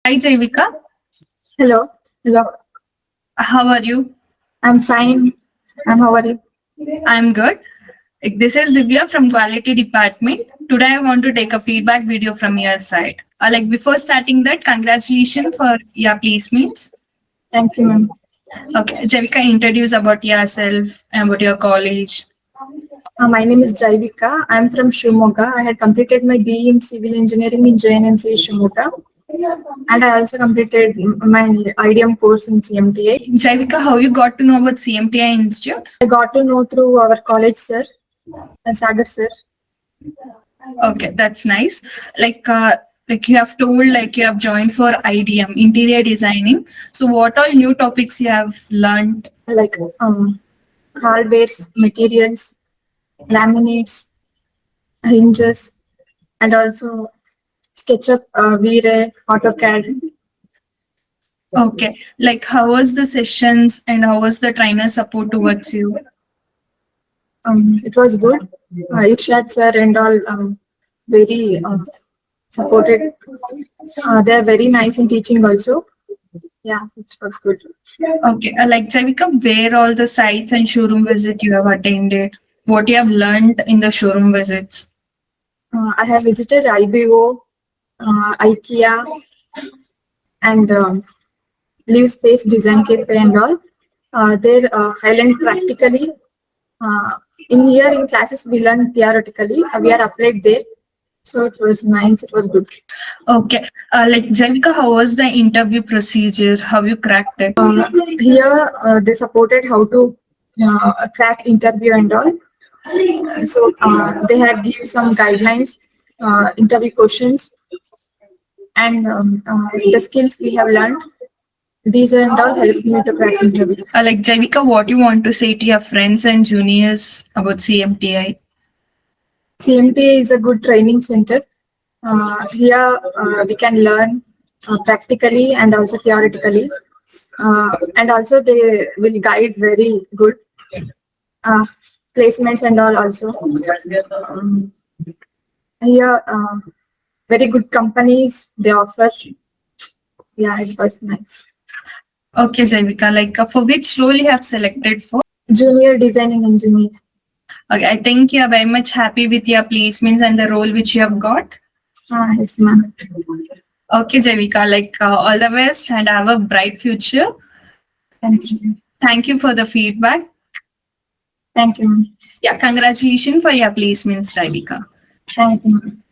Hi Jaivika, Hello. Hello. how are you? I'm fine. How are you? I'm good. This is Divya from Quality Department. Today I want to take a feedback video from your side. Before starting that, congratulations for your placements. Thank you, ma'am. Okay, Jaivika, introduce about yourself and about your college. My name is Jaivika. I'm from Shimoga. I had completed my BE in Civil Engineering in JNCE Shimoga. And I also completed my IDM course in CMTI. Jaivika, how you got to know about CMTI Institute? I got to know through our college sir, Sagar sir. Okay, that's nice. Like you have told, like you have joined for IDM, interior designing. So what all new topics you have learned? Like hardwares, materials, laminates, hinges, and also SketchUp, V-Ray, AutoCAD. Okay, like how was the sessions and how was the trainer support towards you? It was good. Irshad sir and all very supported. They are very nice in teaching also. Yeah, it was good. Okay, like Javika, where all the sites and showroom visit you have attended? What you have learned in the showroom visits? I have visited IBO, IKEA, and Live Space Design Cafe and all. There, I learned practically. Uh, in here in classes, we learn theoretically. We are applied there. So it was nice. It was good. Okay, like Javika, how was the interview procedure? How you cracked it? Here, they supported how to crack interview and all. So they had give some guidelines, interview questions, and the skills we have learned. These and all helped me to crack interview. Like Javika, what you want to say to your friends and juniors about CMTI? CMTA is a good training center. Here we can learn practically and also theoretically, and also they will guide very good uh, placements and all also. Um, Here, very good companies they offer. Yeah, it was nice. Okay, Javika, like for which role you have selected for? Junior designing engineer. Okay, I think you are very much happy with your placements and the role which you have got. Yes, ma'am. Okay, Javika, all the best and have a bright future. Thank you. Thank you for the feedback. Thank you, ma'am. Yeah, congratulations for your placements, Javika. Thank you, ma'am.